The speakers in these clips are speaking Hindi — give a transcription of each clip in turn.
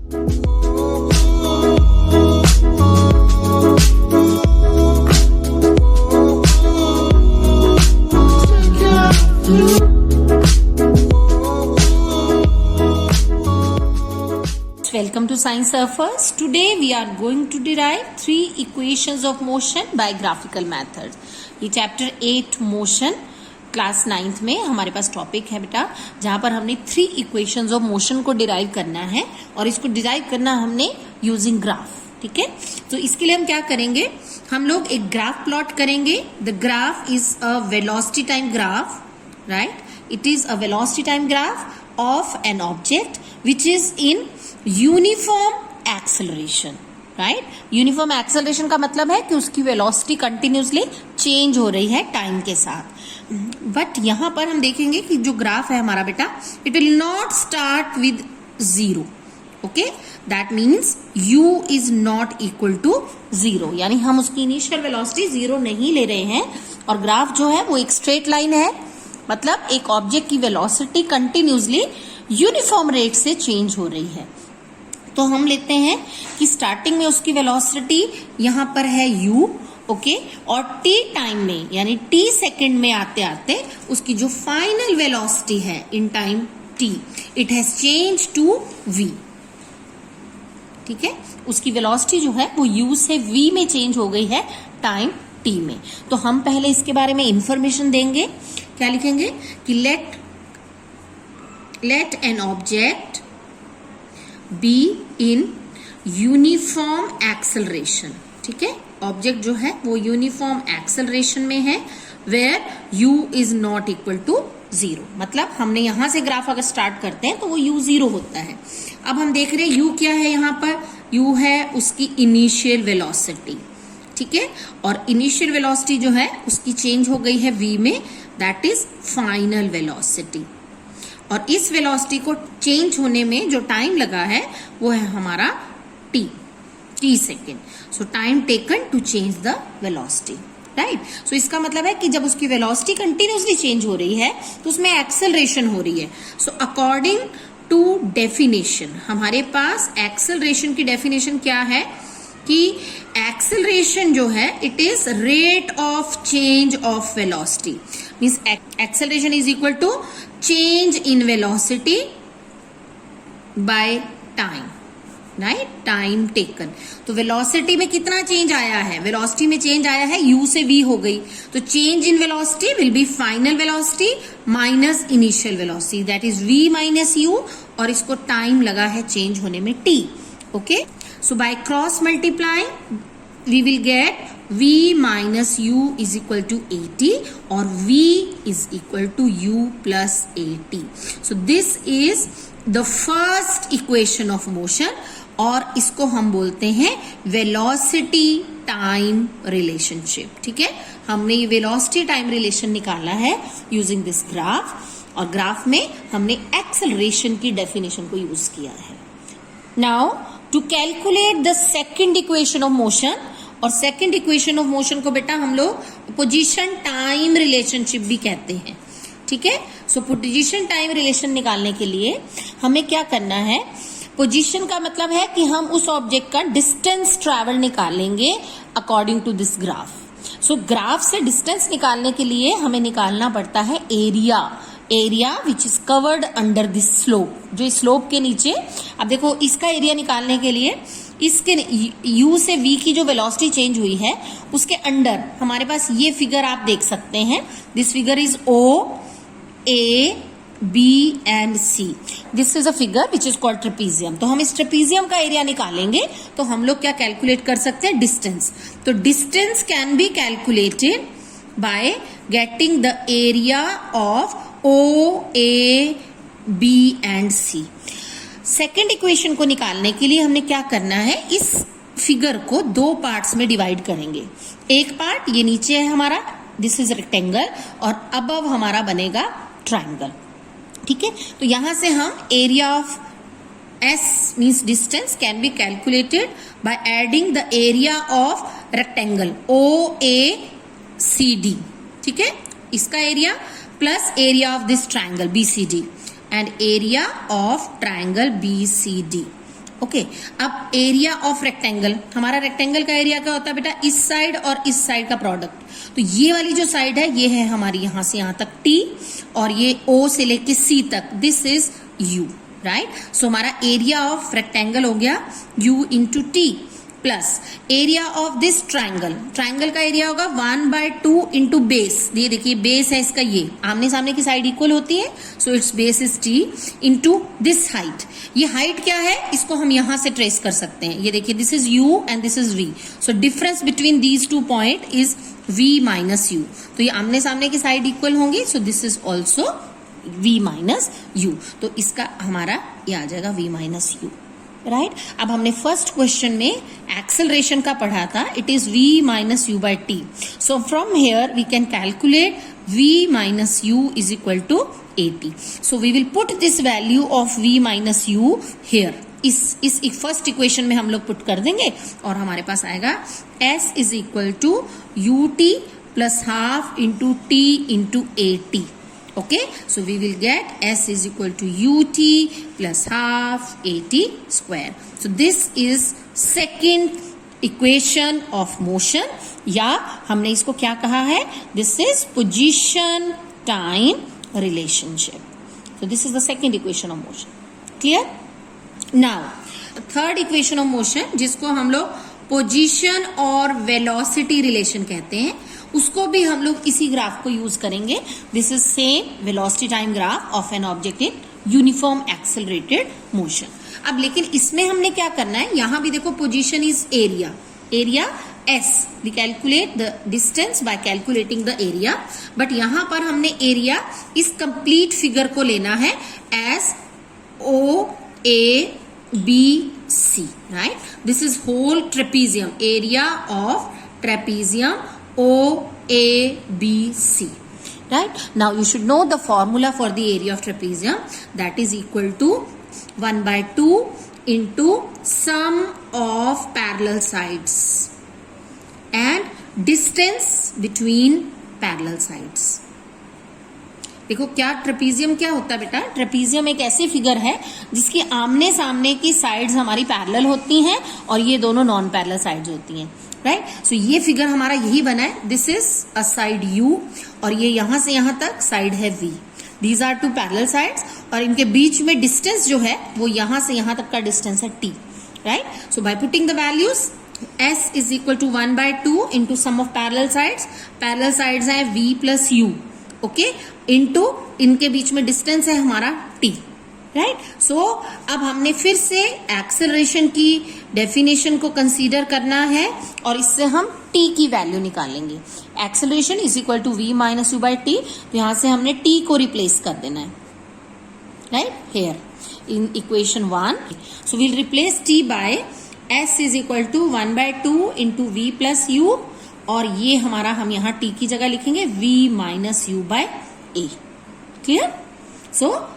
Welcome to Science Surfers. Today we are going to derive 3 equations of motion by graphical methods. ये चैप्टर 8 मोशन क्लास 9th में हमारे पास टॉपिक है बेटा, जहां पर हमने 3 इक्वेशंस ऑफ मोशन को डिराइव करना है और इसको डिराइव करना हमने यूजिंग ग्राफ. ठीक है, तो इसके लिए हम क्या करेंगे, हम लोग एक ग्राफ प्लॉट करेंगे. The graph is a velocity time graph, right. It is a velocity time graph of an object which is in uniform acceleration, right. Uniform acceleration का मतलब है कि उसकी वेलोसिटी कंटिन्यूसली चेंज हो रही है टाइम के साथ. बट यहां पर हम देखेंगे कि जो ग्राफ है हमारा बेटा, it will not start with 0. Okay, that means u is not equal to 0, यानी हम उसकी इनिशियल वेलोसिटी 0 नहीं ले रहे हैं. और ग्राफ जो है वो एक स्ट्रेट लाइन है, मतलब एक ऑब्जेक्ट की वेलोसिटी कंटिन्यूसली यूनिफॉर्म रेट से चेंज हो रही है. तो हम लेते हैं कि स्टार्टिंग में उसकी वेलोसिटी यहां पर है u, ओके, और t टाइम में यानी t सेकेंड में आते आते उसकी जो फाइनल वेलोसिटी है in time t, it has change to v. ठीक है, उसकी वेलोसिटी जो है वो u से v में चेंज हो गई है टाइम t में. तो हम पहले इसके बारे में इंफॉर्मेशन देंगे. क्या लिखेंगे कि let an object be in uniform acceleration. ठीक है, ऑब्जेक्ट जो है वो यूनिफॉर्म एक्सेलरेशन में है, where u is not equal to 0. मतलब हमने यहां से ग्राफ अगर स्टार्ट करते हैं तो वो u 0 होता है. अब हम देख रहे हैं u क्या है, यहां पर u है उसकी इनिशियल वेलोसिटी. ठीक है, और इनिशियल वेलोसिटी जो है उसकी चेंज हो गई है v में, दैट इज फाइनल वेलोसिटी. और इस वेलोसिटी को चेंज होने में जो टाइम लगा है वो है हमारा t second. So time taken to change the velocity, right. So इसका मतलब है कि जब उसकी वेलोसिटी कंटिन्यूसली चेंज हो रही है तो उसमें एक्सेलरेशन हो रही है. सो अकॉर्डिंग टू डेफिनेशन, हमारे पास एक्सेलरेशन की डेफिनेशन क्या है कि एक्सेलरेशन जो है it is rate of change of velocity. Means acceleration is equal to change in velocity by time, right, time taken. तो वेलोसिटी में कितना चेंज आया है, वेलोसिटी में चेंज आया है u से v हो गई, तो change in velocity will be final velocity minus initial velocity, that is v minus u, और इसको टाइम लगा है चेंज होने में t. Okay, so by cross multiplying we will get v minus u is equal to at, or v is equal to u plus at. So this is the first equation of motion, और इसको हम बोलते हैं velocity time relationship. ठीक है, हमने ये velocity time relation निकाला है using this graph, और ग्राफ में हमने acceleration की definition को यूज किया है. Now to calculate the second equation of motion, और सेकेंड इक्वेशन ऑफ मोशन को बेटा हम लोग पोजीशन टाइम रिलेशनशिप भी कहते हैं. ठीक है, सो पोजीशन टाइम रिलेशन निकालने के लिए हमें क्या करना है, पोजीशन का मतलब है कि हम उस ऑब्जेक्ट का डिस्टेंस ट्रैवल निकालेंगे according to this graph. So graph से डिस्टेंस निकालने के लिए हमें निकालना पड़ता है area which is covered under this slope. जो इस स्लोप के नीचे, अब देखो इसका एरिया निकालने के लिए इसके u से v की जो वेलोसिटी चेंज हुई है उसके अंडर हमारे पास ये फिगर आप देख सकते हैं. This figure is o, a, b and c. This is a figure which is called trapezium. तो हम इस ट्रेपीजियम का एरिया निकालेंगे तो हम लोग क्या कैलकुलेट कर सकते हैं, डिस्टेंस. तो distance can be calculated by getting the area of o, a, b and c. Second equation को निकालने के लिए हमने क्या करना है, इस फिगर को 2 पार्ट्स में डिवाइड करेंगे. एक पार्ट ये नीचे है हमारा, दिस इज रेक्टेंगल, और अबव हमारा बनेगा ट्रायंगल. ठीक है, तो यहां से हम area of s means distance can be calculated by adding the area of rectangle OACD. ठीक है, इसका area plus area of this triangle BCD and area of triangle BCD. Okay अब एरिया ऑफ रेक्टेंगल, हमारा रेक्टेंगल का एरिया क्या होता है बेटा, इस साइड और इस साइड का प्रोडक्ट। तो ये वाली जो साइड है ये है हमारी यहां से यहां तक टी, और ये ओ से लेके सी तक, दिस इज यू, राइट। सो हमारा एरिया ऑफ रेक्टेंगल हो गया you into T, plus area of this triangle, triangle का एरिया होगा 1/2 इंटू बेस। ये देखिए बेस है इसका, ये आमने सामने की साइड इक्वल होती है, so it's base is T into this height. ये हाइट क्या है, इसको हम यहां से ट्रेस कर सकते हैं। ये देखिए this is u and this is v, so difference between these two point is v minus u. तो ये आमने सामने की साइड इक्वल होंगी, so this is also v minus u. तो इसका हमारा ये आ जाएगा v माइनस यू, राइट। अब हमने फर्स्ट क्वेश्चन में एक्सेलरेशन का पढ़ा था, it is v minus u by t. So from here we can calculate v minus u is equal to 80। So we will put this value of v minus u here, इस फर्स्ट इक्वेशन में हम लोग पुट कर देंगे, और हमारे पास आएगा s is equal to u t plus half into t into a t. Okay, so we will get s is equal to ut plus half at square. So this is second equation of motion, या हमने इसको क्या कहा है, this is position time relationship. So this is the second equation of motion. Clear? Now third equation of motion, जिसको हम लोग पोजीशन और वेलोसिटी रिलेशन कहते हैं, उसको भी हम लोग इसी ग्राफ को यूज करेंगे। This is same velocity time graph of an object in uniform accelerated motion. अब लेकिन इसमें हमने क्या करना है, यहां भी देखो position is area, area s, we calculate the distance by calculating the area, but यहां पर हमने एरिया इस कंप्लीट फिगर को लेना है as O A B C, right. This is whole trapezium, area of trapezium OABC, right? Now you should know the formula for the area of trapezium, that is equal to 1/2 into sum of parallel sides and distance between parallel sides. देखो क्या ट्रेपीजियम क्या होता है बेटा, ट्रेपीजियम एक ऐसी फिगर है जिसकी आमने सामने की साइड्स हमारी पैरेलल होती हैं और ये दोनों नॉन पैरेलल साइड्स होती हैं, राइट। सो ये फिगर हमारा यही बना है, this is a side u और ये यहां से यहां तक साइड है v, these are two parallel sides, और इनके बीच में डिस्टेंस जो है वो यहां से यहां तक का डिस्टेंस है t, right. So by putting the values s is equal to 1/2 into sum of parallel sides है v plus u, okay, into इनके बीच में डिस्टेंस है हमारा t, राइट। सो अब हमने फिर से एक्सेलरेशन की डेफिनेशन को कंसीडर करना है और इससे हम t की वैल्यू निकालेंगे। Acceleration is equal to v minus u by t, तो यहां से हमने t को रिप्लेस कर देना है, right, here in equation 1। So we'll replace t by s is equal to 1/2 into v plus u, और ये हमारा हम यहाँ t की जगह लिखेंगे v minus u by a। Clear? So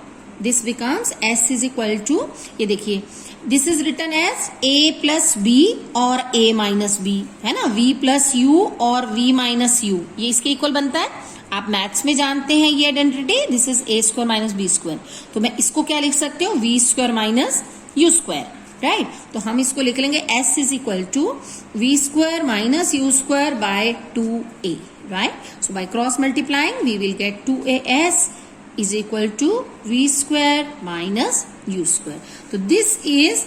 this becomes s is equal to, ये देखिए this is written as a plus b और a माइनस बी, है ना, v प्लस u और v माइनस u, ये इसके इक्वल बनता है। आप मैथ्स में जानते हैं ये identity, this is a square minus b square, तो मैं इसको क्या लिख सकती हूँ, v square minus u square, right. तो हम इसको लिख लेंगे s is equal to v square minus u square by 2a, right. So by cross multiplying we will get 2as is equal to v square minus u square. तो this is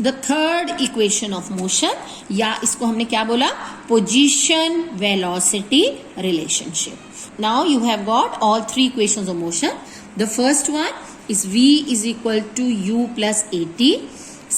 the third equation of motion, या इसको हमने क्या बोला, position velocity relationship. Now you have got all three equations of motion. The first one is v is equal to u plus at.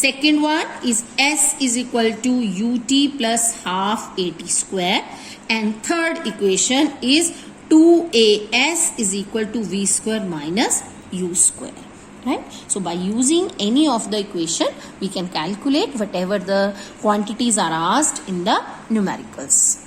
Second one is s is equal to ut plus half at square. And third equation is 2as is equal to v square minus u square, right? So by using any of the equation we can calculate whatever the quantities are asked in the numericals.